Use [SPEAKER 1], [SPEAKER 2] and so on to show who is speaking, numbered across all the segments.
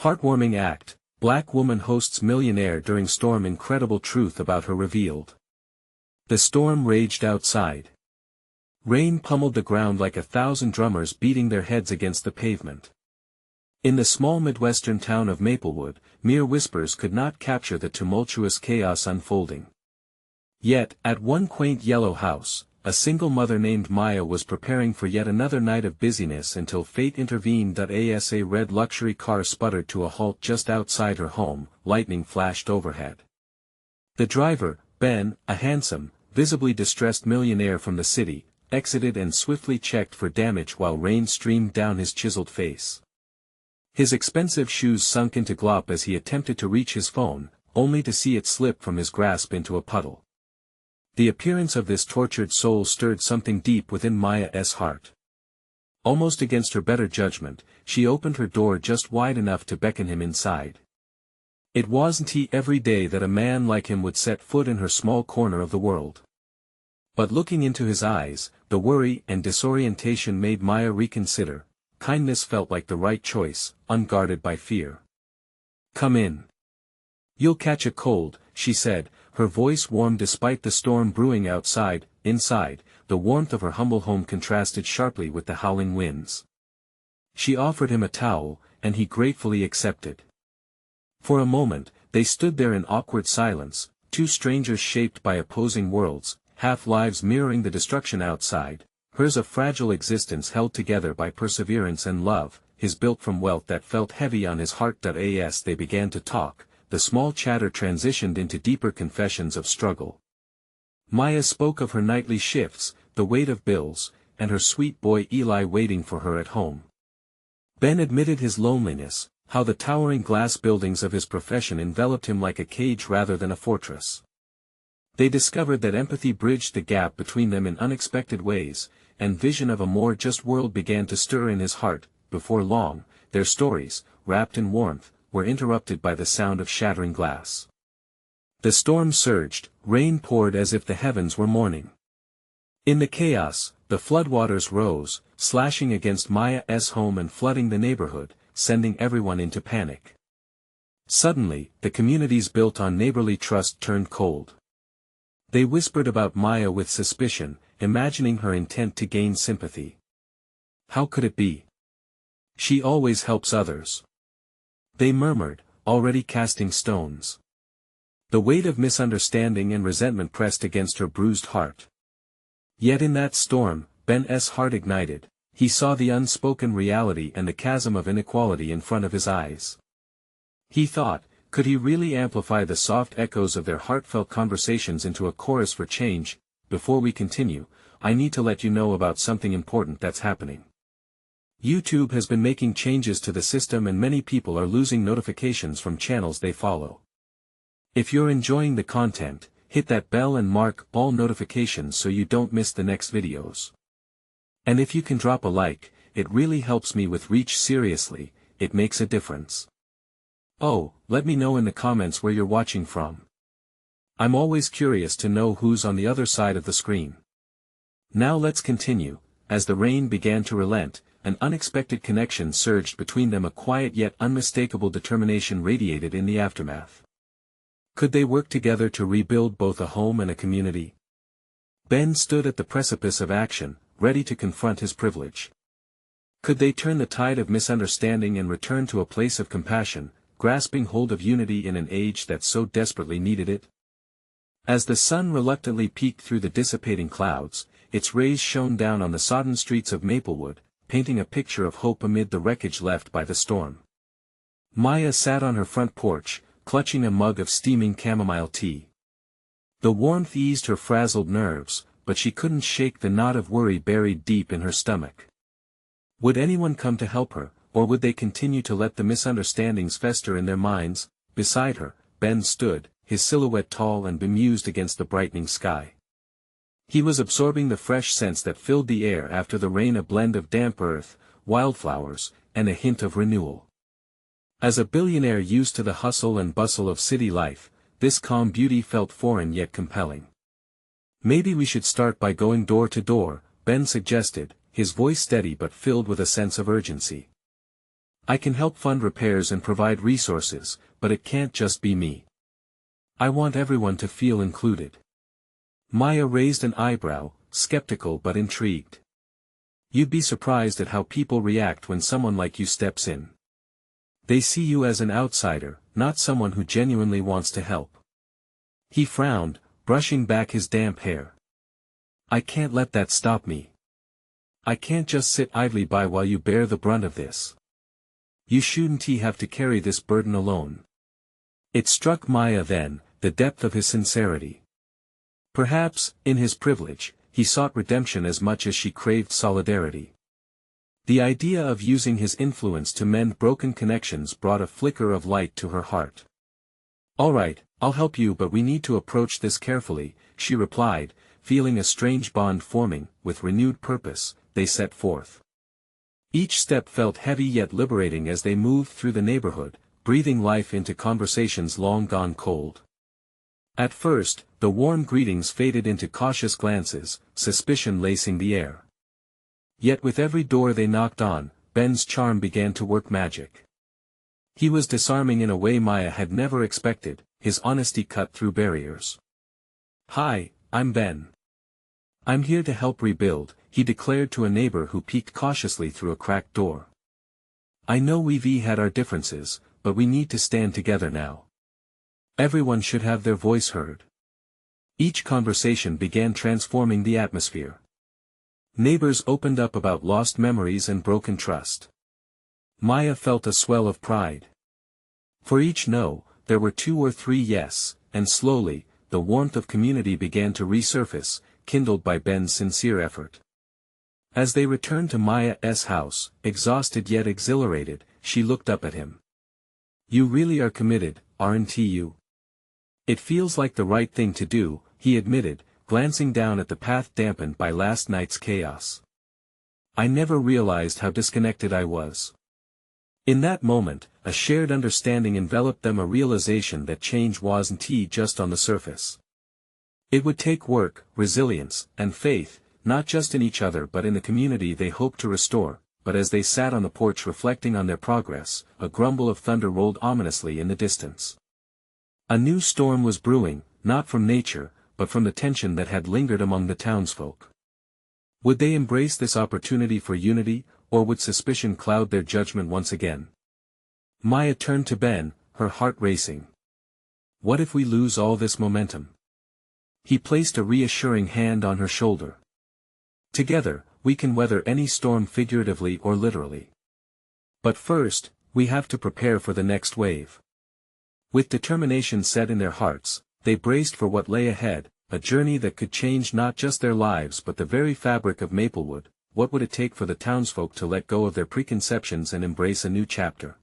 [SPEAKER 1] Heartwarming act, Black woman hosts Millionaire during storm. Incredible truth about her revealed. The storm raged outside. Rain pummeled the ground like 1,000 drummers beating their heads against the pavement. In the small Midwestern town of Maplewood, mere whispers could not capture the tumultuous chaos unfolding. Yet, at one quaint yellow house, a single mother named Maya was preparing for yet another night of busyness until fate intervened. As a red luxury car sputtered to a halt just outside her home, lightning flashed overhead. The driver, Ben, a handsome, visibly distressed millionaire from the city, exited and swiftly checked for damage while rain streamed down his chiseled face. His expensive shoes sunk into glop as he attempted to reach his phone, only to see it slip from his grasp into a puddle. The appearance of this tortured soul stirred something deep within Maya's heart. Almost against her better judgment, she opened her door just wide enough to beckon him inside. It wasn't every day that a man like him would set foot in her small corner of the world. But looking into his eyes, the worry and disorientation made Maya reconsider. Kindness felt like the right choice, unguarded by fear. "Come in. You'll catch a cold," she said, her voice warm despite the storm brewing outside. Inside, the warmth of her humble home contrasted sharply with the howling winds. She offered him a towel, and he gratefully accepted. For a moment, they stood there in awkward silence, two strangers shaped by opposing worlds, half-lives mirroring the destruction outside, hers a fragile existence held together by perseverance and love, his built from wealth that felt heavy on his heart. As they began to talk, the small chatter transitioned into deeper confessions of struggle. Maya spoke of her nightly shifts, the weight of bills, and her sweet boy Eli waiting for her at home. Ben admitted his loneliness, how the towering glass buildings of his profession enveloped him like a cage rather than a fortress. They discovered that empathy bridged the gap between them in unexpected ways, and vision of a more just world began to stir in his heart. Before long, their stories, wrapped in warmth, were interrupted by the sound of shattering glass. The storm surged, rain poured as if the heavens were mourning. In the chaos, the floodwaters rose, slashing against Maya's home and flooding the neighborhood, sending everyone into panic. Suddenly, the communities built on neighborly trust turned cold. They whispered about Maya with suspicion, imagining her intent to gain sympathy. How could it be? She always helps others. They murmured, already casting stones. The weight of misunderstanding and resentment pressed against her bruised heart. Yet in that storm, Ben's heart ignited. He saw the unspoken reality and the chasm of inequality in front of his eyes. He thought, could he really amplify the soft echoes of their heartfelt conversations into a chorus for change? Before we continue, I need to let you know about something important that's happening. YouTube has been making changes to the system and many people are losing notifications from channels they follow. If you're enjoying the content, hit that bell and mark all notifications so you don't miss the next videos. And if you can drop a like, it really helps me with reach. Seriously, it makes a difference. Oh, let me know in the comments where you're watching from. I'm always curious to know who's on the other side of the screen. Now let's continue. As the rain began to relent, an unexpected connection surged between them. A quiet yet unmistakable determination radiated in the aftermath. Could they work together to rebuild both a home and a community? Ben stood at the precipice of action, ready to confront his privilege. Could they turn the tide of misunderstanding and return to a place of compassion, grasping hold of unity in an age that so desperately needed it? As the sun reluctantly peeked through the dissipating clouds, its rays shone down on the sodden streets of Maplewood, painting a picture of hope amid the wreckage left by the storm. Maya sat on her front porch, clutching a mug of steaming chamomile tea. The warmth eased her frazzled nerves, but she couldn't shake the knot of worry buried deep in her stomach. Would anyone come to help her, or would they continue to let the misunderstandings fester in their minds? Beside her, Ben stood, his silhouette tall and bemused against the brightening sky. He was absorbing the fresh scents that filled the air after the rain, a blend of damp earth, wildflowers, and a hint of renewal. As a billionaire used to the hustle and bustle of city life, this calm beauty felt foreign yet compelling. Maybe we should start by going door to door, Ben suggested, his voice steady but filled with a sense of urgency. I can help fund repairs and provide resources, but it can't just be me. I want everyone to feel included. Maya raised an eyebrow, skeptical but intrigued. You'd be surprised at how people react when someone like you steps in. They see you as an outsider, not someone who genuinely wants to help. He frowned, brushing back his damp hair. I can't let that stop me. I can't just sit idly by while you bear the brunt of this. You shouldn't have to carry this burden alone. It struck Maya then, the depth of his sincerity. Perhaps, in his privilege, he sought redemption as much as she craved solidarity. The idea of using his influence to mend broken connections brought a flicker of light to her heart. All right, I'll help you, but we need to approach this carefully, she replied, feeling a strange bond forming. With renewed purpose, they set forth. Each step felt heavy yet liberating as they moved through the neighborhood, breathing life into conversations long gone cold. At first, the warm greetings faded into cautious glances, suspicion lacing the air. Yet with every door they knocked on, Ben's charm began to work magic. He was disarming in a way Maya had never expected, his honesty cut through barriers. Hi, I'm Ben. I'm here to help rebuild, he declared to a neighbor who peeked cautiously through a cracked door. I know we've had our differences, but we need to stand together now. Everyone should have their voice heard. Each conversation began transforming the atmosphere. Neighbors opened up about lost memories and broken trust. Maya felt a swell of pride. For each no, there were 2 or 3 yes, and slowly, the warmth of community began to resurface, kindled by Ben's sincere effort. As they returned to Maya's house, exhausted yet exhilarated, she looked up at him. You really are committed, aren't you? It feels like the right thing to do, he admitted, glancing down at the path dampened by last night's chaos. I never realized how disconnected I was. In that moment, a shared understanding enveloped them, a realization that change wasn't just on the surface. It would take work, resilience, and faith, not just in each other but in the community they hoped to restore. But as they sat on the porch reflecting on their progress, a grumble of thunder rolled ominously in the distance. A new storm was brewing, not from nature, but from the tension that had lingered among the townsfolk. Would they embrace this opportunity for unity, or would suspicion cloud their judgment once again? Maya turned to Ben, her heart racing. What if we lose all this momentum? He placed a reassuring hand on her shoulder. Together, we can weather any storm figuratively or literally. But first, we have to prepare for the next wave. With determination set in their hearts, they braced for what lay ahead, a journey that could change not just their lives but the very fabric of Maplewood. What would it take for the townsfolk to let go of their preconceptions and embrace a new chapter?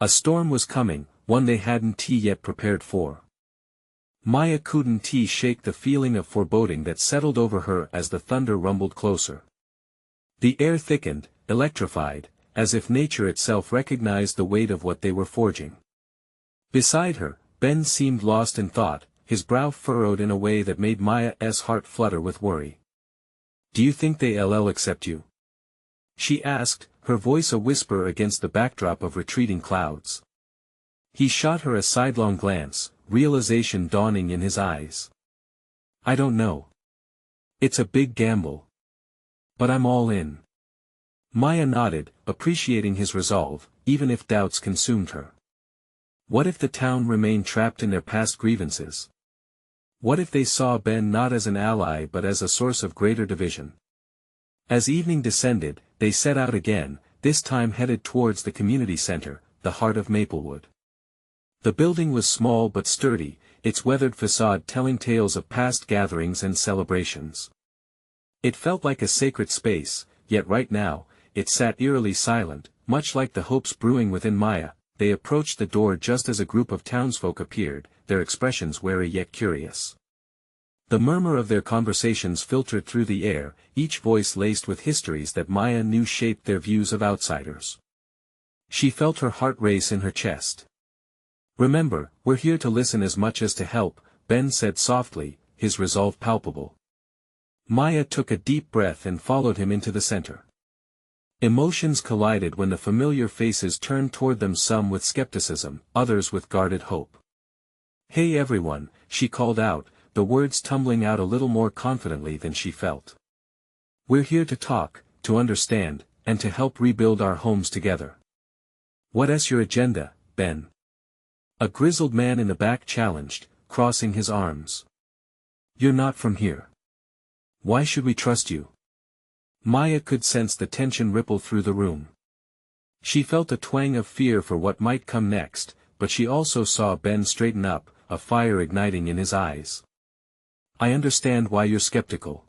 [SPEAKER 1] A storm was coming, one they hadn't yet prepared for. Maya couldn't shake the feeling of foreboding that settled over her as the thunder rumbled closer. The air thickened, electrified, as if nature itself recognized the weight of what they were forging. Beside her, Ben seemed lost in thought, his brow furrowed in a way that made Maya's heart flutter with worry. Do you think they'll accept you? She asked, her voice a whisper against the backdrop of retreating clouds. He shot her a sidelong glance, realization dawning in his eyes. I don't know. It's a big gamble. But I'm all in. Maya nodded, appreciating his resolve, even if doubts consumed her. What if the town remained trapped in their past grievances? What if they saw Ben not as an ally but as a source of greater division? As evening descended, they set out again, this time headed towards the community center, the heart of Maplewood. The building was small but sturdy, its weathered facade telling tales of past gatherings and celebrations. It felt like a sacred space, yet right now, it sat eerily silent, much like the hopes brewing within Maya. They approached the door just as a group of townsfolk appeared, their expressions wary yet curious. The murmur of their conversations filtered through the air, each voice laced with histories that Maya knew shaped their views of outsiders. She felt her heart race in her chest. Remember, we're here to listen as much as to help, Ben said softly, his resolve palpable. Maya took a deep breath and followed him into the center. Emotions collided when the familiar faces turned toward them, some with skepticism, others with guarded hope. "Hey everyone," she called out, the words tumbling out a little more confidently than she felt. "We're here to talk, to understand, and to help rebuild our homes together." "What's your agenda, Ben?" a grizzled man in the back challenged, crossing his arms. "You're not from here. Why should we trust you?" Maya could sense the tension ripple through the room. She felt a twang of fear for what might come next, but she also saw Ben straighten up, a fire igniting in his eyes. "I understand why you're skeptical.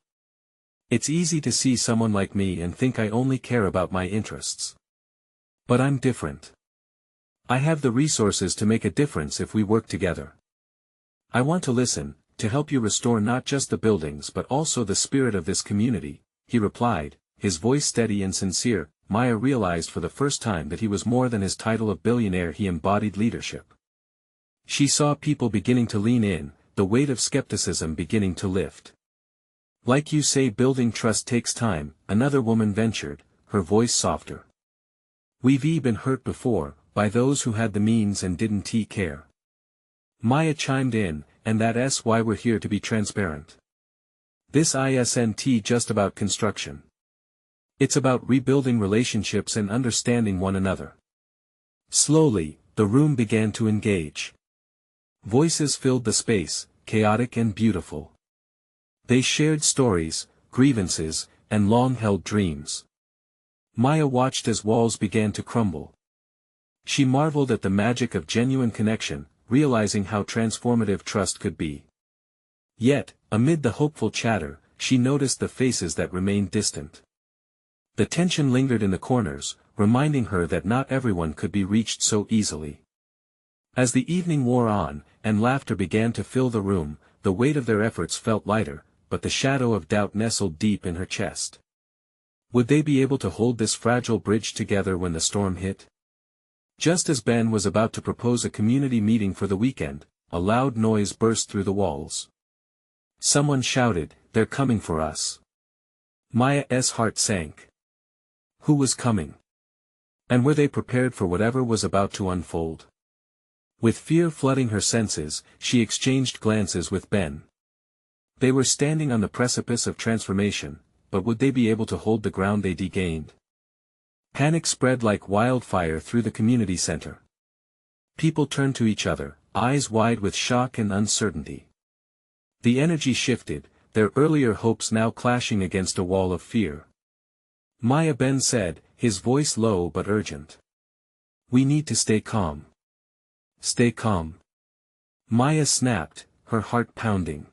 [SPEAKER 1] It's easy to see someone like me and think I only care about my interests. But I'm different. I have the resources to make a difference if we work together. I want to listen, to help you restore not just the buildings but also the spirit of this community," he replied, his voice steady and sincere. Maya realized for the first time that he was more than his title of billionaire, he embodied leadership. She saw people beginning to lean in, the weight of skepticism beginning to lift. "Like you say, building trust takes time," another woman ventured, her voice softer. "We've been hurt before, by those who had the means and didn't care." Maya chimed in, "And that's why we're here, to be transparent. This isn't just about construction. It's about rebuilding relationships and understanding one another." Slowly, the room began to engage. Voices filled the space, chaotic and beautiful. They shared stories, grievances, and long-held dreams. Maya watched as walls began to crumble. She marveled at the magic of genuine connection, realizing how transformative trust could be. Yet, amid the hopeful chatter, she noticed the faces that remained distant. The tension lingered in the corners, reminding her that not everyone could be reached so easily. As the evening wore on, and laughter began to fill the room, the weight of their efforts felt lighter, but the shadow of doubt nestled deep in her chest. Would they be able to hold this fragile bridge together when the storm hit? Just as Ben was about to propose a community meeting for the weekend, a loud noise burst through the walls. Someone shouted, "They're coming for us." Maya's heart sank. Who was coming? And were they prepared for whatever was about to unfold? With fear flooding her senses, she exchanged glances with Ben. They were standing on the precipice of transformation, but would they be able to hold the ground they gained? Panic spread like wildfire through the community center. People turned to each other, eyes wide with shock and uncertainty. The energy shifted, their earlier hopes now clashing against a wall of fear. "Maya," Ben said, his voice low but urgent. "We need to stay calm." "Stay calm?" Maya snapped, her heart pounding.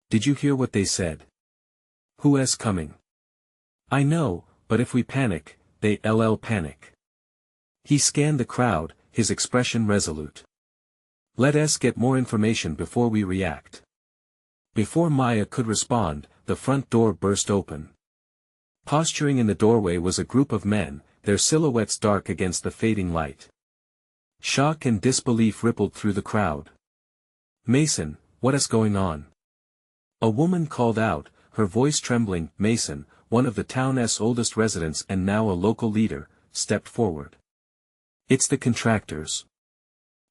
[SPEAKER 1] "Did you hear what they said? Who's coming?" "I know, but if we panic, they'll panic." He scanned the crowd, his expression resolute. "Let's get more information before we react." Before Maya could respond, the front door burst open. Posturing in the doorway was a group of men, their silhouettes dark against the fading light. Shock and disbelief rippled through the crowd. "Mason, what's going on?" A woman called out, her voice trembling. Mason, one of the town's oldest residents and now a local leader, stepped forward. "It's the contractors.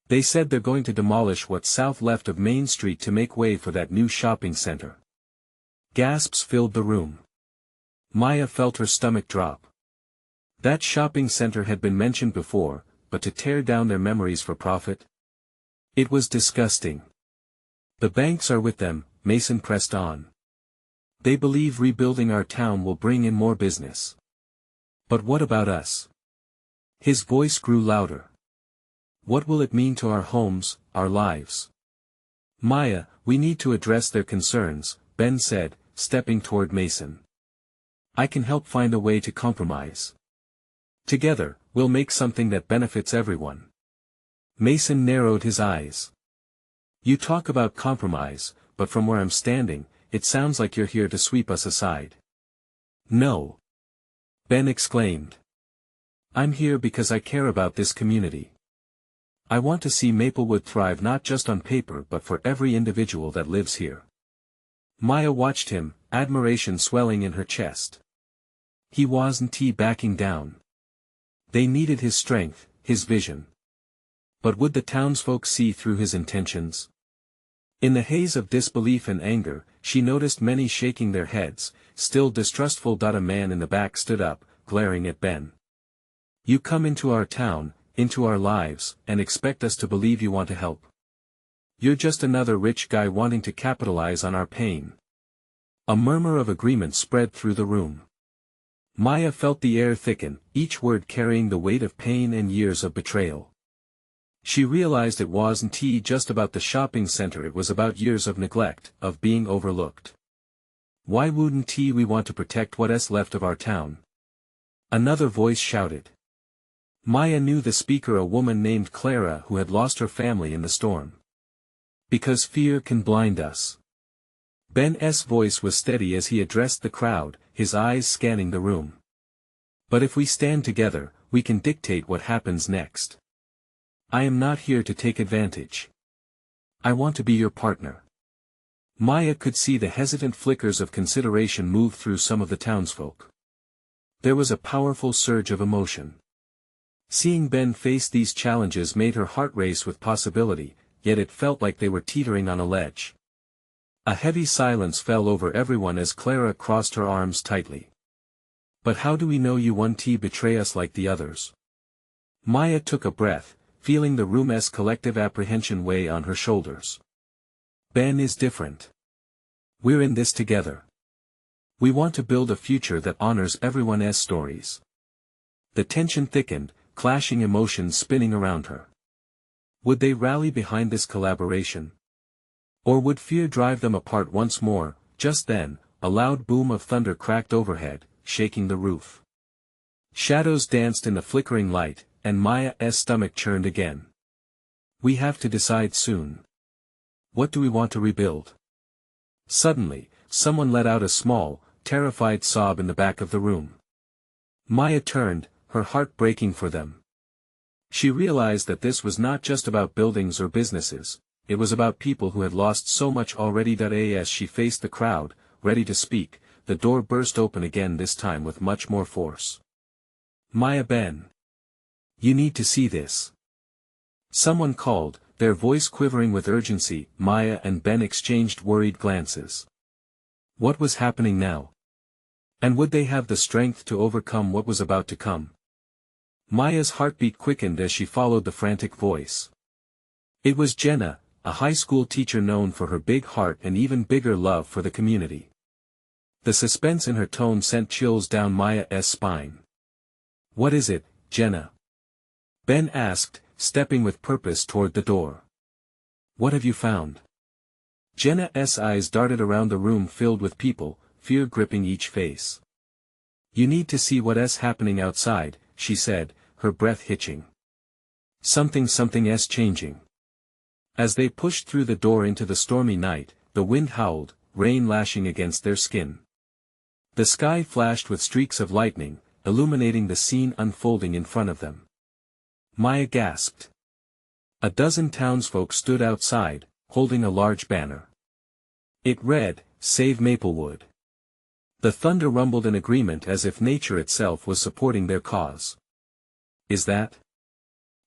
[SPEAKER 1] They said they're going to demolish what's south left of Main Street to make way for that new shopping center." Gasps filled the room. Maya felt her stomach drop. That shopping center had been mentioned before, but to tear down their memories for profit? It was disgusting. "The banks are with them," Mason pressed on. "They believe rebuilding our town will bring in more business. But what about us?" His voice grew louder. "What will it mean to our homes, our lives?" "Maya, we need to address their concerns," Ben said, stepping toward Mason. "I can help find a way to compromise. Together, we'll make something that benefits everyone." Mason narrowed his eyes. "You talk about compromise, but from where I'm standing, it sounds like you're here to sweep us aside." "No," Ben exclaimed. "I'm here because I care about this community. I want to see Maplewood thrive not just on paper but for every individual that lives here." Maya watched him, admiration swelling in her chest. He wasn't backing down. They needed his strength, his vision. But would the townsfolk see through his intentions? In the haze of disbelief and anger, she noticed many shaking their heads, still distrustful. A man in the back stood up, glaring at Ben. You come into our town, into our lives, and expect us to believe you want to help. You're just another rich guy wanting to capitalize on our pain. A murmur of agreement spread through the room. Maya felt the air thicken, each word carrying the weight of pain and years of betrayal. She realized it wasn't just about the shopping center, it was about years of neglect, of being overlooked. Why wouldn't we want to protect what's left of our town? Another voice shouted. Maya knew the speaker, a woman named Clara who had lost her family in the storm. Because fear can blind us. Ben's voice was steady as he addressed the crowd, his eyes scanning the room. But if we stand together, we can dictate what happens next. I am not here to take advantage. I want to be your partner. Maya could see the hesitant flickers of consideration move through some of the townsfolk. There was a powerful surge of emotion. Seeing Ben face these challenges made her heart race with possibility, yet it felt like they were teetering on a ledge. A heavy silence fell over everyone as Clara crossed her arms tightly. But how do we know you won't betray us like the others? Maya took a breath, feeling the room's collective apprehension weigh on her shoulders. Ben is different. We're in this together. We want to build a future that honors everyone's stories. The tension thickened, clashing emotions spinning around her. Would they rally behind this collaboration? Or would fear drive them apart once more? Just then, a loud boom of thunder cracked overhead, shaking the roof. Shadows danced in the flickering light, and Maya's stomach churned again. We have to decide soon. What do we want to rebuild? Suddenly, someone let out a small, terrified sob in the back of the room. Maya turned, her heart breaking for them. She realized that this was not just about buildings or businesses, it was about people who had lost so much already. As she faced the crowd, ready to speak, the door burst open again, this time with much more force. Maya, Ben. You need to see this. Someone called, their voice quivering with urgency. Maya and Ben exchanged worried glances. What was happening now? And would they have the strength to overcome what was about to come? Maya's heartbeat quickened as she followed the frantic voice. It was Jenna, a high school teacher known for her big heart and even bigger love for the community. The suspense in her tone sent chills down Maya's spine. What is it, Jenna? Ben asked, stepping with purpose toward the door. What have you found? Jenna's eyes darted around the room filled with people, fear gripping each face. You need to see what's happening outside, she said, her breath hitching. Something's changing. As they pushed through the door into the stormy night, the wind howled, rain lashing against their skin. The sky flashed with streaks of lightning, illuminating the scene unfolding in front of them. Maya gasped. A dozen townsfolk stood outside, holding a large banner. It read, "Save Maplewood." The thunder rumbled in agreement as if nature itself was supporting their cause. Is that?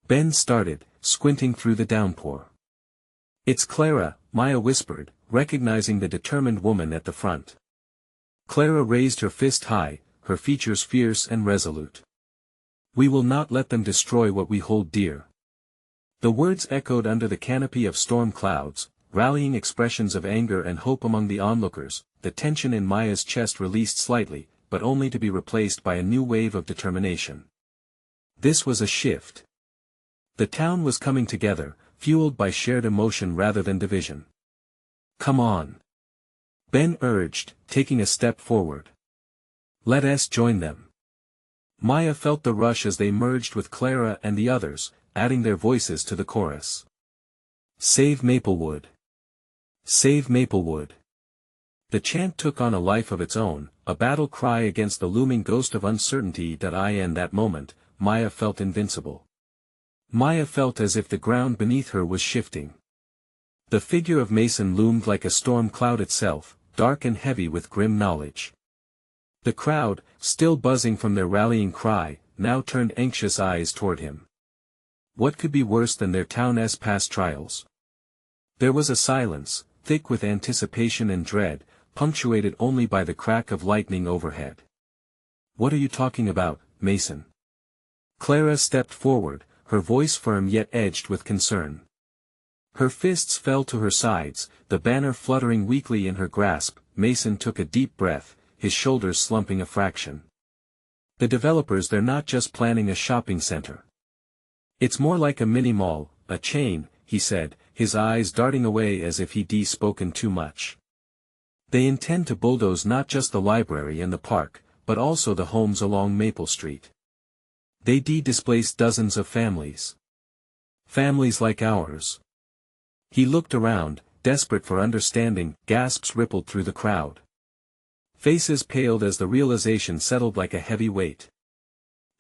[SPEAKER 1] Ben started, squinting through the downpour. It's Clara, Maya whispered, recognizing the determined woman at the front. Clara raised her fist high, her features fierce and resolute. We will not let them destroy what we hold dear. The words echoed under the canopy of storm clouds, rallying expressions of anger and hope among the onlookers. The tension in Maya's chest released slightly, but only to be replaced by a new wave of determination. This was a shift. The town was coming together, fueled by shared emotion rather than division. Come on. Ben urged, taking a step forward. Let us join them. Maya felt the rush as they merged with Clara and the others, adding their voices to the chorus. Save Maplewood. Save Maplewood. The chant took on a life of its own, a battle cry against the looming ghost of uncertainty. In that moment, Maya felt invincible. Maya felt as if the ground beneath her was shifting. The figure of Mason loomed like a storm cloud itself, dark and heavy with grim knowledge. The crowd, still buzzing from their rallying cry, now turned anxious eyes toward him. What could be worse than their town's past trials? There was a silence, thick with anticipation and dread, punctuated only by the crack of lightning overhead. "What are you talking about, Mason?" Clara stepped forward, her voice firm yet edged with concern. Her fists fell to her sides, the banner fluttering weakly in her grasp. Mason took a deep breath, his shoulders slumping a fraction. "The developers, they're not just planning a shopping center. It's more like a mini-mall, a chain," he said, his eyes darting away as if he'd spoken too much. "They intend to bulldoze not just the library and the park, but also the homes along Maple Street. They displace dozens of families. Families like ours." He looked around, desperate for understanding. Gasps rippled through the crowd. Faces paled as the realization settled like a heavy weight.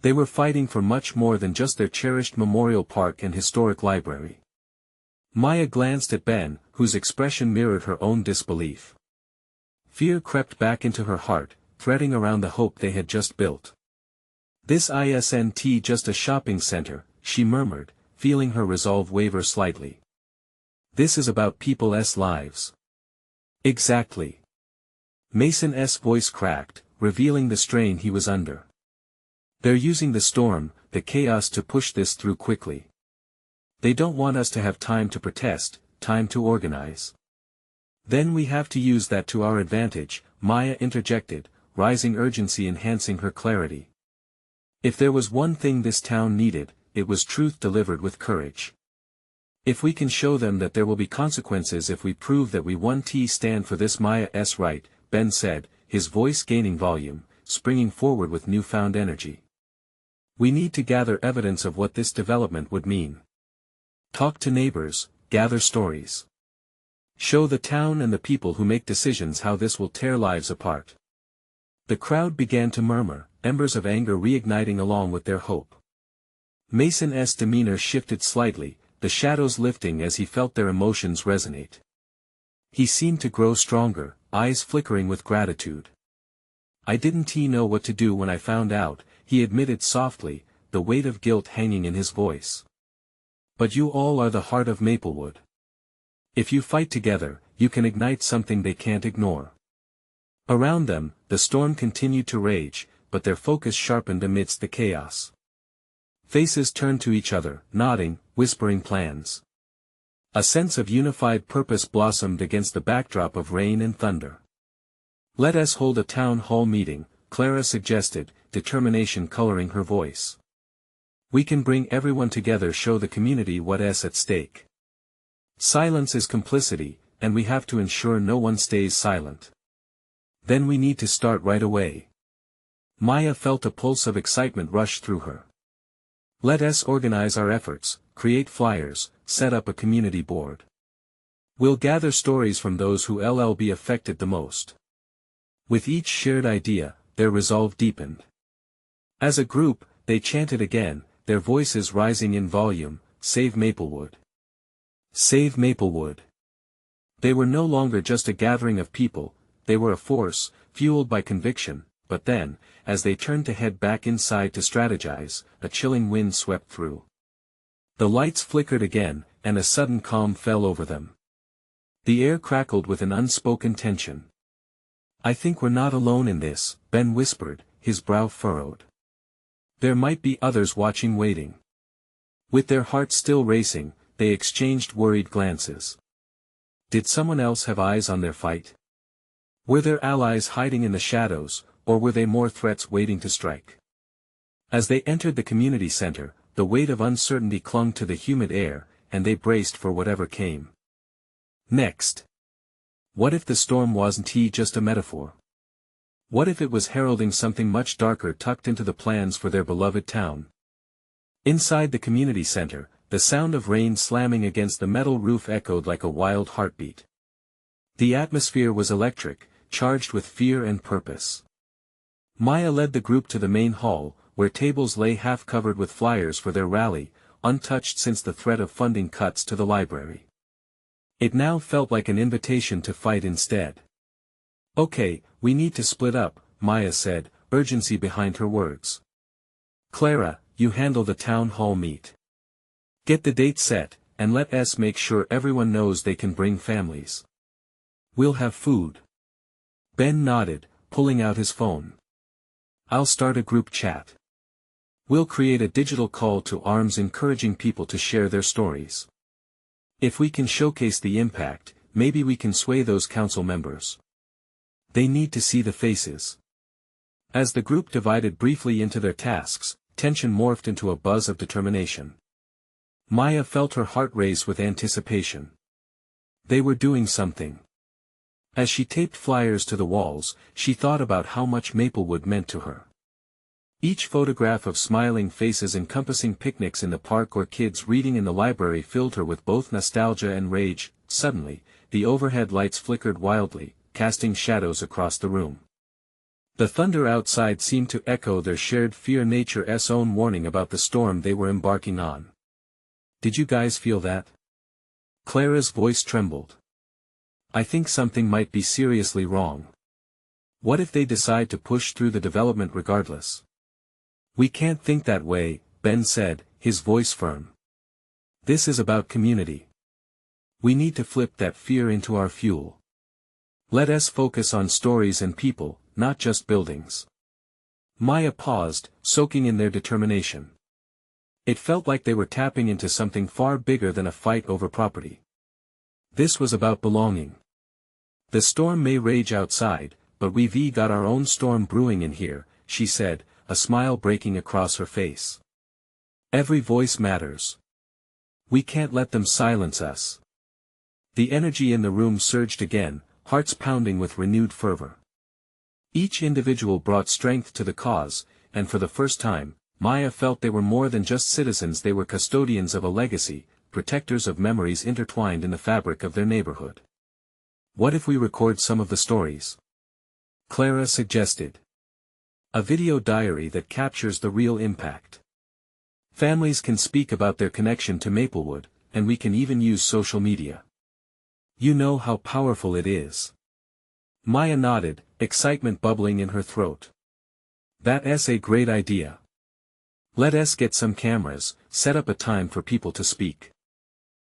[SPEAKER 1] They were fighting for much more than just their cherished memorial park and historic library. Maya glanced at Ben, whose expression mirrored her own disbelief. Fear crept back into her heart, threading around the hope they had just built. "This isn't just a shopping center," she murmured, feeling her resolve waver slightly. "This is about people's lives." "Exactly." Mason's voice cracked, revealing the strain he was under. "They're using the storm, the chaos to push this through quickly. They don't want us to have time to protest, time to organize." "Then we have to use that to our advantage," Maya interjected, rising urgency enhancing her clarity. "If there was one thing this town needed, it was truth delivered with courage. If we can show them that there will be consequences if we prove that we stand for this Maya's right," Ben said, his voice gaining volume, springing forward with newfound energy. "We need to gather evidence of what this development would mean. Talk to neighbors, gather stories. Show the town and the people who make decisions how this will tear lives apart." The crowd began to murmur, embers of anger reigniting along with their hope. Mason's demeanor shifted slightly, the shadows lifting as he felt their emotions resonate. He seemed to grow stronger, eyes flickering with gratitude. "I didn't know what to do when I found out," he admitted softly, the weight of guilt hanging in his voice. "But you all are the heart of Maplewood. If you fight together, you can ignite something they can't ignore." Around them, the storm continued to rage, but their focus sharpened amidst the chaos. Faces turned to each other, nodding, whispering plans. A sense of unified purpose blossomed against the backdrop of rain and thunder. "Let us hold a town hall meeting," Clara suggested, determination coloring her voice. "We can bring everyone together, show the community what's at stake. Silence is complicity, and we have to ensure no one stays silent. Then we need to start right away." Maya felt a pulse of excitement rush through her. "Let us organize our efforts, create flyers, set up a community board. We'll gather stories from those who'll be affected the most." With each shared idea, their resolve deepened. As a group, they chanted again, their voices rising in volume, "Save Maplewood! Save Maplewood!" They were no longer just a gathering of people, they were a force, fueled by conviction. But then, as they turned to head back inside to strategize, a chilling wind swept through. The lights flickered again, and a sudden calm fell over them. The air crackled with an unspoken tension. "I think we're not alone in this," Ben whispered, his brow furrowed. "There might be others watching, waiting." With their hearts still racing, they exchanged worried glances. Did someone else have eyes on their fight? Were there allies hiding in the shadows, or were they more threats waiting to strike? As they entered the community center, the weight of uncertainty clung to the humid air, and they braced for whatever came. Next. What if the storm wasn't just a metaphor? What if it was heralding something much darker tucked into the plans for their beloved town? Inside the community center, the sound of rain slamming against the metal roof echoed like a wild heartbeat. The atmosphere was electric, charged with fear and purpose. Maya led the group to the main hall, where tables lay half covered with flyers for their rally, untouched since the threat of funding cuts to the library. It now felt like an invitation to fight instead. "Okay, we need to split up," Maya said, urgency behind her words. Clara, you handle the town hall meet. Get the date set, and let us make sure everyone knows they can bring families. We'll have food. Ben nodded, pulling out his phone. I'll start a group chat. We'll create a digital call to arms encouraging people to share their stories. If we can showcase the impact, maybe we can sway those council members. They need to see the faces. As the group divided briefly into their tasks, tension morphed into a buzz of determination. Maya felt her heart race with anticipation. They were doing something. As she taped flyers to the walls, she thought about how much Maplewood meant to her. Each photograph of smiling faces encompassing picnics in the park or kids reading in the library filled her with both nostalgia and rage. Suddenly, the overhead lights flickered wildly, casting shadows across the room. The thunder outside seemed to echo their shared fear, nature's own warning about the storm they were embarking on. Did you guys feel that? Clara's voice trembled. I think something might be seriously wrong. What if they decide to push through the development regardless? We can't think that way, Ben said, his voice firm. This is about community. We need to flip that fear into our fuel. Let us focus on stories and people, not just buildings. Maya paused, soaking in their determination. It felt like they were tapping into something far bigger than a fight over property. This was about belonging. The storm may rage outside, but we've got our own storm brewing in here, she said, a smile breaking across her face. Every voice matters. We can't let them silence us. The energy in the room surged again, hearts pounding with renewed fervor. Each individual brought strength to the cause, and for the first time, Maya felt they were more than just citizens, they were custodians of a legacy, protectors of memories intertwined in the fabric of their neighborhood. What if we record some of the stories? Clara suggested. A video diary that captures the real impact. Families can speak about their connection to Maplewood, and we can even use social media. You know how powerful it is. Maya nodded, excitement bubbling in her throat. That's a great idea. Let us get some cameras, set up a time for people to speak.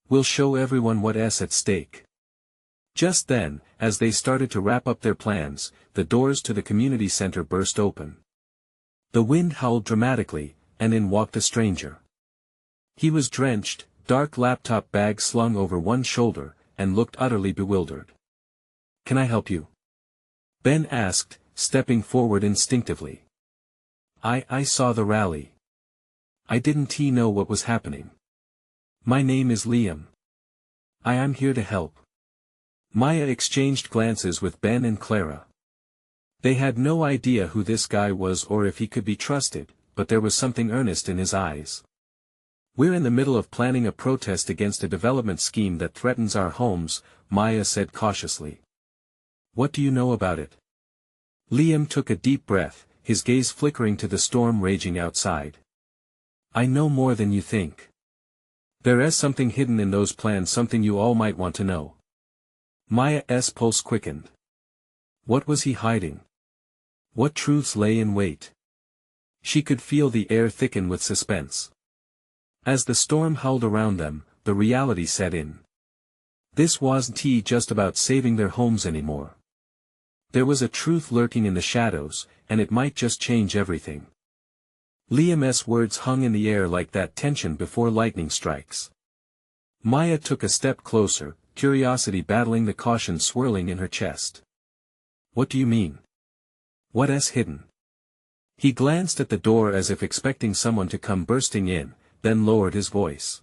[SPEAKER 1] We'll show everyone what's at stake. Just then, as they started to wrap up their plans, the doors to the community center burst open. The wind howled dramatically, and in walked a stranger. He was drenched, dark laptop bag slung over one shoulder, and looked utterly bewildered. Can I help you? Ben asked, stepping forward instinctively. I saw the rally. I didn't know what was happening. My name is Liam. I am here to help. Maya exchanged glances with Ben and Clara. They had no idea who this guy was or if he could be trusted, but there was something earnest in his eyes. We're in the middle of planning a protest against a development scheme that threatens our homes, Maya said cautiously. What do you know about it? Liam took a deep breath, his gaze flickering to the storm raging outside. I know more than you think. There is something hidden in those plans, something you all might want to know. Maya's pulse quickened. What was he hiding? What truths lay in wait? She could feel the air thicken with suspense. As the storm howled around them, the reality set in. This wasn't just about saving their homes anymore. There was a truth lurking in the shadows, and it might just change everything. Liam's words hung in the air like that tension before lightning strikes. Maya took a step closer, curiosity battling the caution swirling in her chest. What do you mean? What's hidden? He glanced at the door as if expecting someone to come bursting in, then lowered his voice.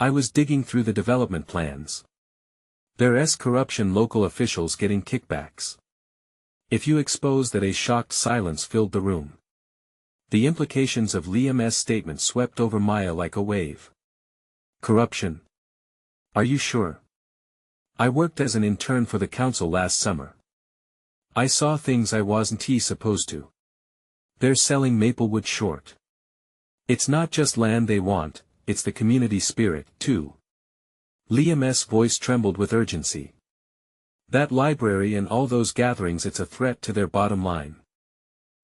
[SPEAKER 1] I was digging through the development plans. There's corruption, local officials getting kickbacks. If you expose that, a shocked silence filled the room. The implications of Liam's statement swept over Maya like a wave. Corruption? Are you sure? I worked as an intern for the council last summer. I saw things I wasn't supposed to. They're selling Maplewood short. It's not just land they want, it's the community spirit, too. Liam's voice trembled with urgency. That library and all those gatherings, it's a threat to their bottom line.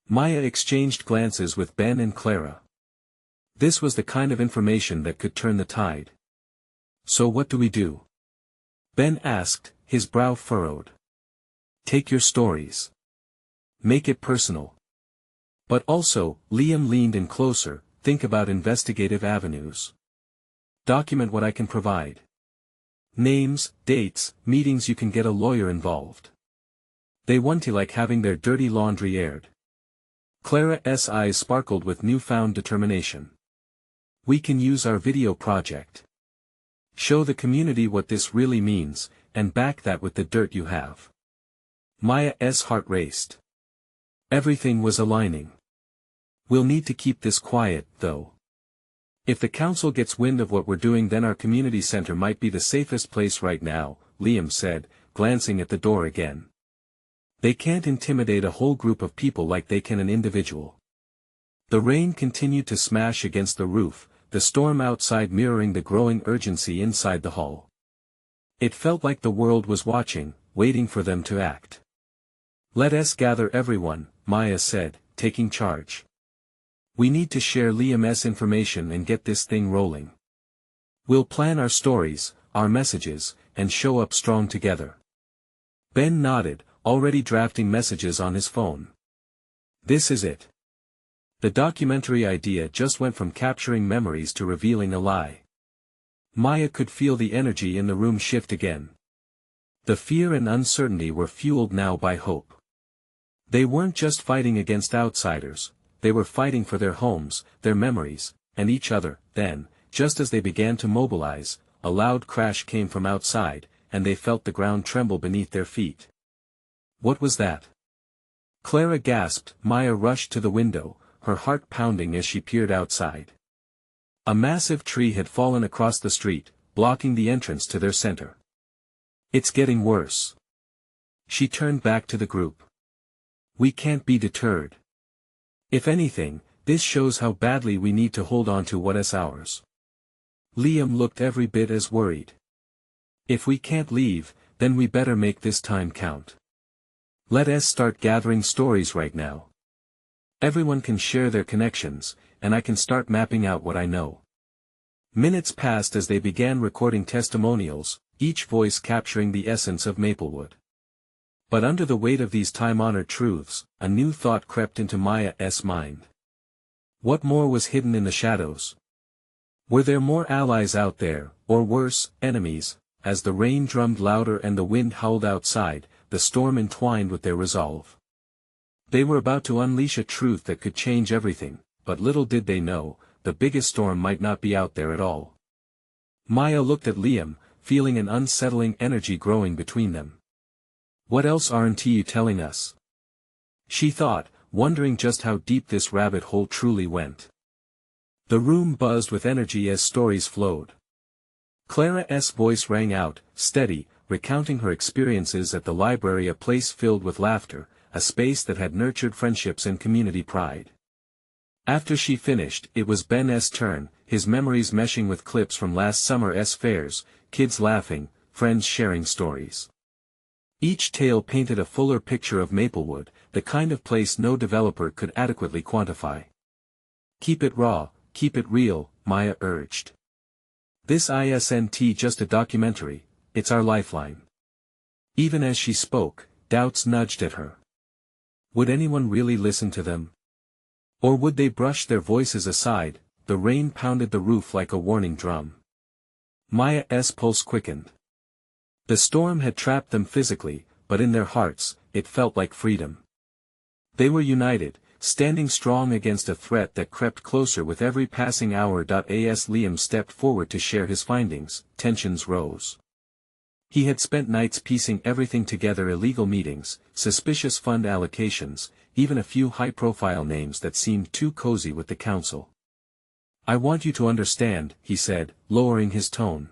[SPEAKER 1] Maya exchanged glances with Ben and Clara. This was the kind of information that could turn the tide. So what do we do? Ben asked, his brow furrowed. Take your stories. Make it personal. But also, Liam leaned in closer, think about investigative avenues. Document what I can provide. Names, dates, meetings, you can get a lawyer involved. They want to like having their dirty laundry aired. Clara's eyes sparkled with newfound determination. We can use our video project. Show the community what this really means, and back that with the dirt you have. Maya's heart raced. Everything was aligning. We'll need to keep this quiet, though. If the council gets wind of what we're doing, then our community center might be the safest place right now, Liam said, glancing at the door again. They can't intimidate a whole group of people like they can an individual. The rain continued to smash against the roof, the storm outside mirroring the growing urgency inside the hall. It felt like the world was watching, waiting for them to act. Let us gather everyone, Maya said, taking charge. We need to share Liam's information and get this thing rolling. We'll plan our stories, our messages, and show up strong together. Ben nodded, already drafting messages on his phone. This is it. The documentary idea just went from capturing memories to revealing a lie. Maya could feel the energy in the room shift again. The fear and uncertainty were fueled now by hope. They weren't just fighting against outsiders, they were fighting for their homes, their memories, and each other. Then, just as they began to mobilize, a loud crash came from outside, and they felt the ground tremble beneath their feet. What was that? Clara gasped. Maya rushed to the window, her heart pounding as she peered outside. A massive tree had fallen across the street, blocking the entrance to their center. It's getting worse. She turned back to the group. We can't be deterred. If anything, this shows how badly we need to hold on to what is ours. Liam looked every bit as worried. If we can't leave, then we better make this time count. Let us start gathering stories right now. Everyone can share their connections, and I can start mapping out what I know. Minutes passed as they began recording testimonials, each voice capturing the essence of Maplewood. But under the weight of these time-honored truths, a new thought crept into Maya's mind. What more was hidden in the shadows? Were there more allies out there, or worse, enemies? As the rain drummed louder and the wind howled outside, the storm entwined with their resolve. They were about to unleash a truth that could change everything, but little did they know, the biggest storm might not be out there at all. Maya looked at Liam, feeling an unsettling energy growing between them. What else aren't you telling us? She thought, wondering just how deep this rabbit hole truly went. The room buzzed with energy as stories flowed. Clara's voice rang out, steady, recounting her experiences at the library, a place filled with laughter, a space that had nurtured friendships and community pride. After she finished, it was Ben's turn, his memories meshing with clips from last summer's fairs, kids laughing, friends sharing stories. Each tale painted a fuller picture of Maplewood, the kind of place no developer could adequately quantify. Keep it raw, keep it real, Maya urged. This isn't just a documentary, it's our lifeline. Even as she spoke, doubts nudged at her. Would anyone really listen to them? Or would they brush their voices aside? The rain pounded the roof like a warning drum. Maya's pulse quickened. The storm had trapped them physically, but in their hearts, it felt like freedom. They were united, standing strong against a threat that crept closer with every passing hour. As Liam stepped forward to share his findings, tensions rose. He had spent nights piecing everything together: illegal meetings, suspicious fund allocations, even a few high-profile names that seemed too cozy with the council. I want you to understand, he said, lowering his tone.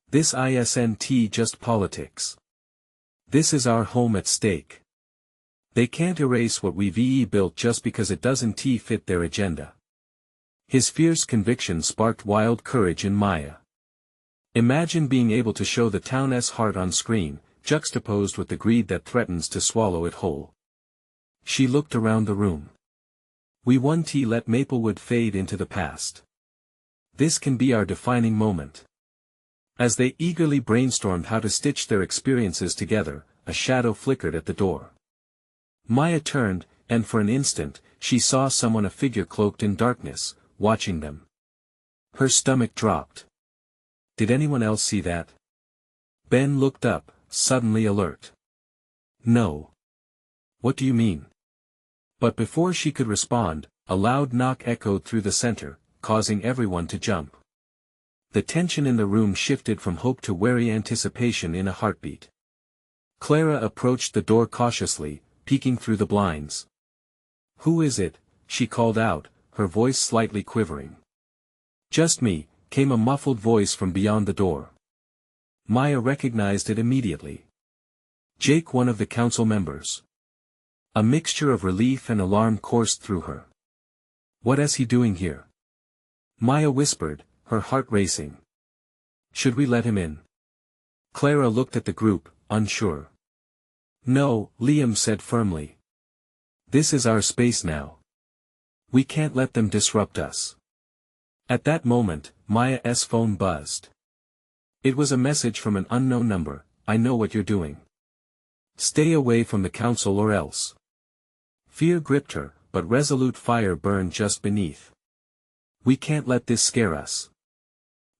[SPEAKER 1] This isn't just politics. This is our home at stake. They can't erase what we've built just because it doesn't fit their agenda. His fierce conviction sparked wild courage in Maya. Imagine being able to show the town's heart on screen, juxtaposed with the greed that threatens to swallow it whole. She looked around the room. We won't let Maplewood fade into the past. This can be our defining moment. As they eagerly brainstormed how to stitch their experiences together, a shadow flickered at the door. Maya turned, and for an instant, she saw someone, a figure cloaked in darkness, watching them. Her stomach dropped. Did anyone else see that? Ben looked up, suddenly alert. No. What do you mean? But before she could respond, a loud knock echoed through the center, causing everyone to jump. The tension in the room shifted from hope to wary anticipation in a heartbeat. Clara approached the door cautiously, peeking through the blinds. "Who is it?" she called out, her voice slightly quivering. "Just me," came a muffled voice from beyond the door. Maya recognized it immediately. Jake, one of the council members. A mixture of relief and alarm coursed through her. "What is he doing here?" Maya whispered, her heart racing. "Should we let him in?" Clara looked at the group, unsure. "No," Liam said firmly. "This is our space now. We can't let them disrupt us." At that moment, Maya's phone buzzed. It was a message from an unknown number. "I know what you're doing. Stay away from the council or else." Fear gripped her, but resolute fire burned just beneath. "We can't let this scare us.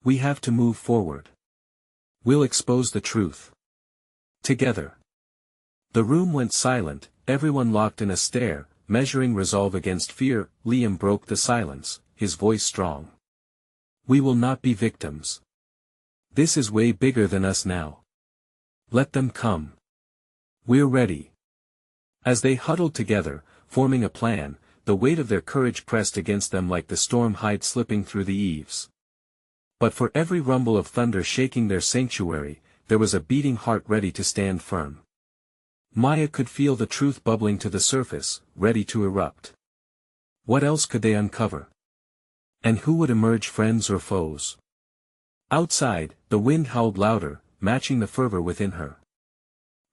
[SPEAKER 1] We have to move forward. We'll expose the truth. Together." The room went silent, everyone locked in a stare, measuring resolve against fear. Liam broke the silence, his voice strong. "We will not be victims. This is way bigger than us now. Let them come. We're ready." As they huddled together, forming a plan, the weight of their courage pressed against them like the storm hide slipping through the eaves. But for every rumble of thunder shaking their sanctuary, there was a beating heart ready to stand firm. Maya could feel the truth bubbling to the surface, ready to erupt. What else could they uncover? And who would emerge, friends or foes? Outside, the wind howled louder, matching the fervor within her.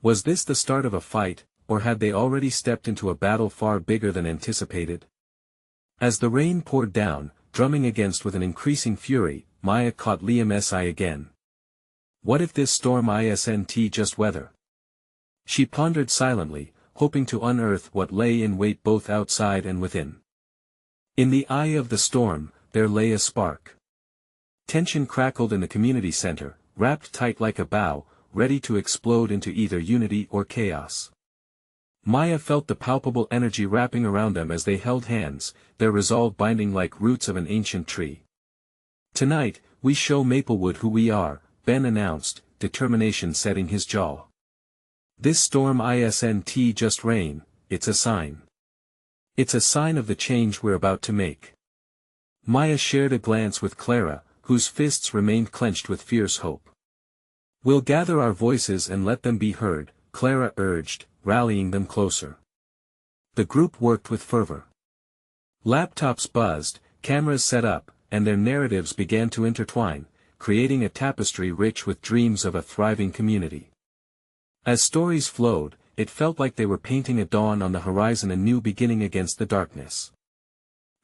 [SPEAKER 1] Was this the start of a fight, or had they already stepped into a battle far bigger than anticipated? As the rain poured down, drumming against with an increasing fury, Maya caught Liam's eye again. What if this storm isn't just weather? She pondered silently, hoping to unearth what lay in wait both outside and within. In the eye of the storm, there lay a spark. Tension crackled in the community center, wrapped tight like a bow, ready to explode into either unity or chaos. Maya felt the palpable energy wrapping around them as they held hands, their resolve binding like roots of an ancient tree. "Tonight, we show Maplewood who we are," Ben announced, determination setting his jaw. "This storm isn't just rain, it's a sign. It's a sign of the change we're about to make." Maya shared a glance with Clara, whose fists remained clenched with fierce hope. "We'll gather our voices and let them be heard," Clara urged, rallying them closer. The group worked with fervor. Laptops buzzed, cameras set up, and their narratives began to intertwine, creating a tapestry rich with dreams of a thriving community. As stories flowed, it felt like they were painting a dawn on the horizon, a new beginning against the darkness.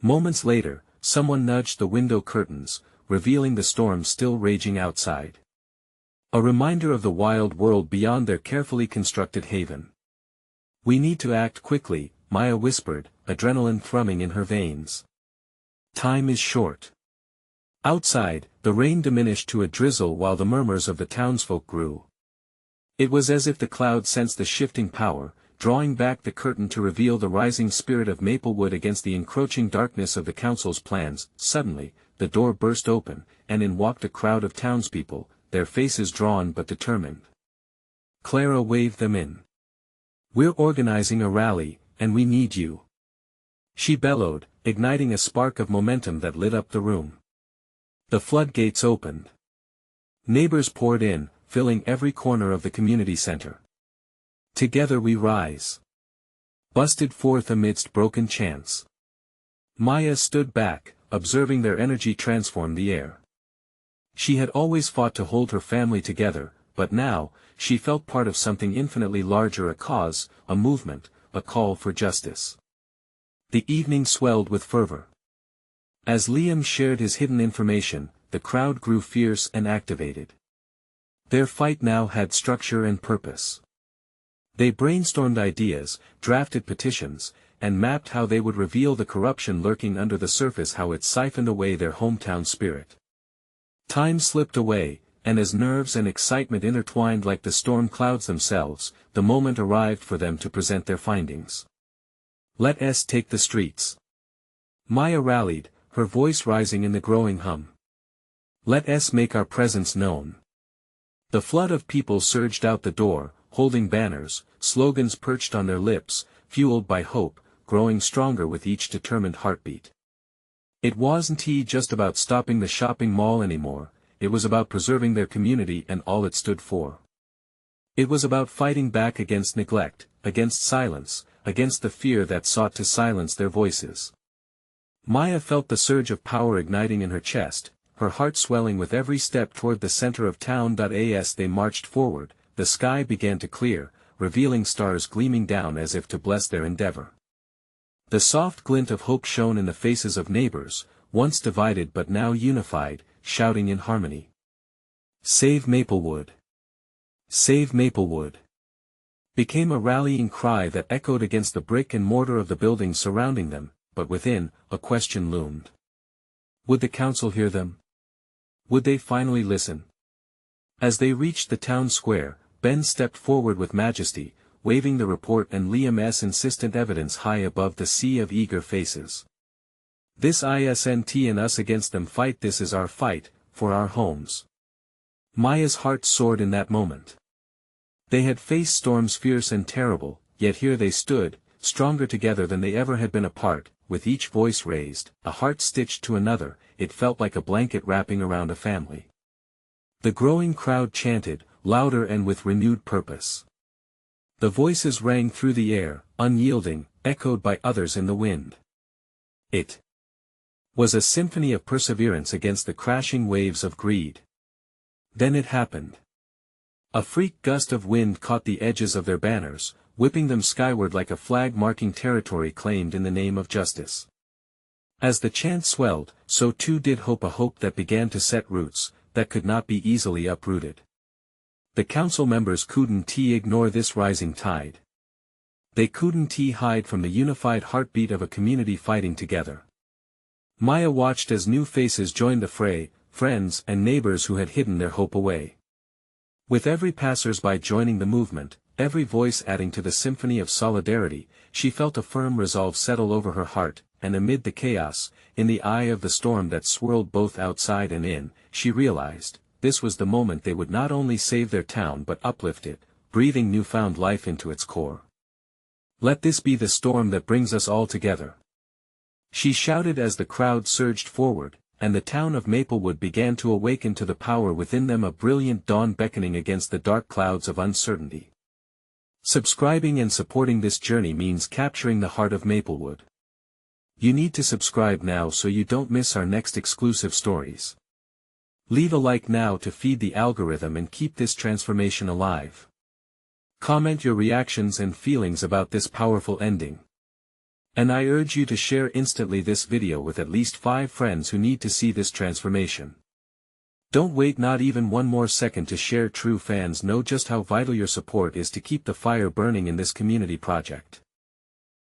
[SPEAKER 1] Moments later, someone nudged the window curtains, revealing the storm still raging outside. A reminder of the wild world beyond their carefully constructed haven. "We need to act quickly," Maya whispered, adrenaline thrumming in her veins. "Time is short." Outside, the rain diminished to a drizzle while the murmurs of the townsfolk grew. It was as if the clouds sensed the shifting power, drawing back the curtain to reveal the rising spirit of Maplewood against the encroaching darkness of the council's plans. Suddenly, the door burst open, and in walked a crowd of townspeople, their faces drawn but determined. Clara waved them in. "We're organizing a rally, and we need you," she bellowed, igniting a spark of momentum that lit up the room. The floodgates opened. Neighbors poured in, filling every corner of the community center. "Together we rise," busted forth amidst broken chants. Maya stood back, observing their energy transform the air. She had always fought to hold her family together, but now, she felt part of something infinitely larger, a cause, a movement, a call for justice. The evening swelled with fervor. As Liam shared his hidden information, the crowd grew fierce and activated. Their fight now had structure and purpose. They brainstormed ideas, drafted petitions, and mapped how they would reveal the corruption lurking under the surface, how it siphoned away their hometown spirit. Time slipped away, and as nerves and excitement intertwined like the storm clouds themselves, the moment arrived for them to present their findings. Let us take the streets. Maya rallied, her voice rising in the growing hum. Let us make our presence known. The flood of people surged out the door, holding banners, slogans perched on their lips, fueled by hope, growing stronger with each determined heartbeat. It wasn't just about stopping the shopping mall anymore, it was about preserving their community and all it stood for. It was about fighting back against neglect, against silence, against the fear that sought to silence their voices. Maya felt the surge of power igniting in her chest, her heart swelling with every step toward the center of town. As they marched forward, the sky began to clear, revealing stars gleaming down as if to bless their endeavor. The soft glint of hope shone in the faces of neighbors, once divided but now unified, shouting in harmony. Save Maplewood! Save Maplewood! Became a rallying cry that echoed against the brick and mortar of the buildings surrounding them, but within, a question loomed. Would the council hear them? Would they finally listen? As they reached the town square, Ben stepped forward with majesty, waving the report and Liam's insistent evidence high above the sea of eager faces. This isn't and us against them fight, this is our fight, for our homes. Maya's heart soared in that moment. They had faced storms fierce and terrible, yet here they stood, stronger together than they ever had been apart, with each voice raised, a heart stitched to another. It felt like a blanket wrapping around a family. The growing crowd chanted, louder and with renewed purpose. The voices rang through the air, unyielding, echoed by others in the wind. It was a symphony of perseverance against the crashing waves of greed. Then it happened. A freak gust of wind caught the edges of their banners, whipping them skyward like a flag marking territory claimed in the name of justice. As the chant swelled, so too did hope, a hope that began to set roots, that could not be easily uprooted. The council members couldn't ignore this rising tide. They couldn't hide from the unified heartbeat of a community fighting together. Maya watched as new faces joined the fray, friends and neighbors who had hidden their hope away. With every passers-by joining the movement, every voice adding to the symphony of solidarity, she felt a firm resolve settle over her heart, and amid the chaos, in the eye of the storm that swirled both outside and in, she realized, this was the moment they would not only save their town but uplift it, breathing newfound life into its core. Let this be the storm that brings us all together. She shouted as the crowd surged forward, and the town of Maplewood began to awaken to the power within them, a brilliant dawn beckoning against the dark clouds of uncertainty. Subscribing and supporting this journey means capturing the heart of Maplewood. You need to subscribe now so you don't miss our next exclusive stories. Leave a like now to feed the algorithm and keep this transformation alive. Comment your reactions and feelings about this powerful ending. And I urge you to share instantly this video with at least 5 friends who need to see this transformation. Don't wait not even one more second to share. True fans know just how vital your support is to keep the fire burning in this community project.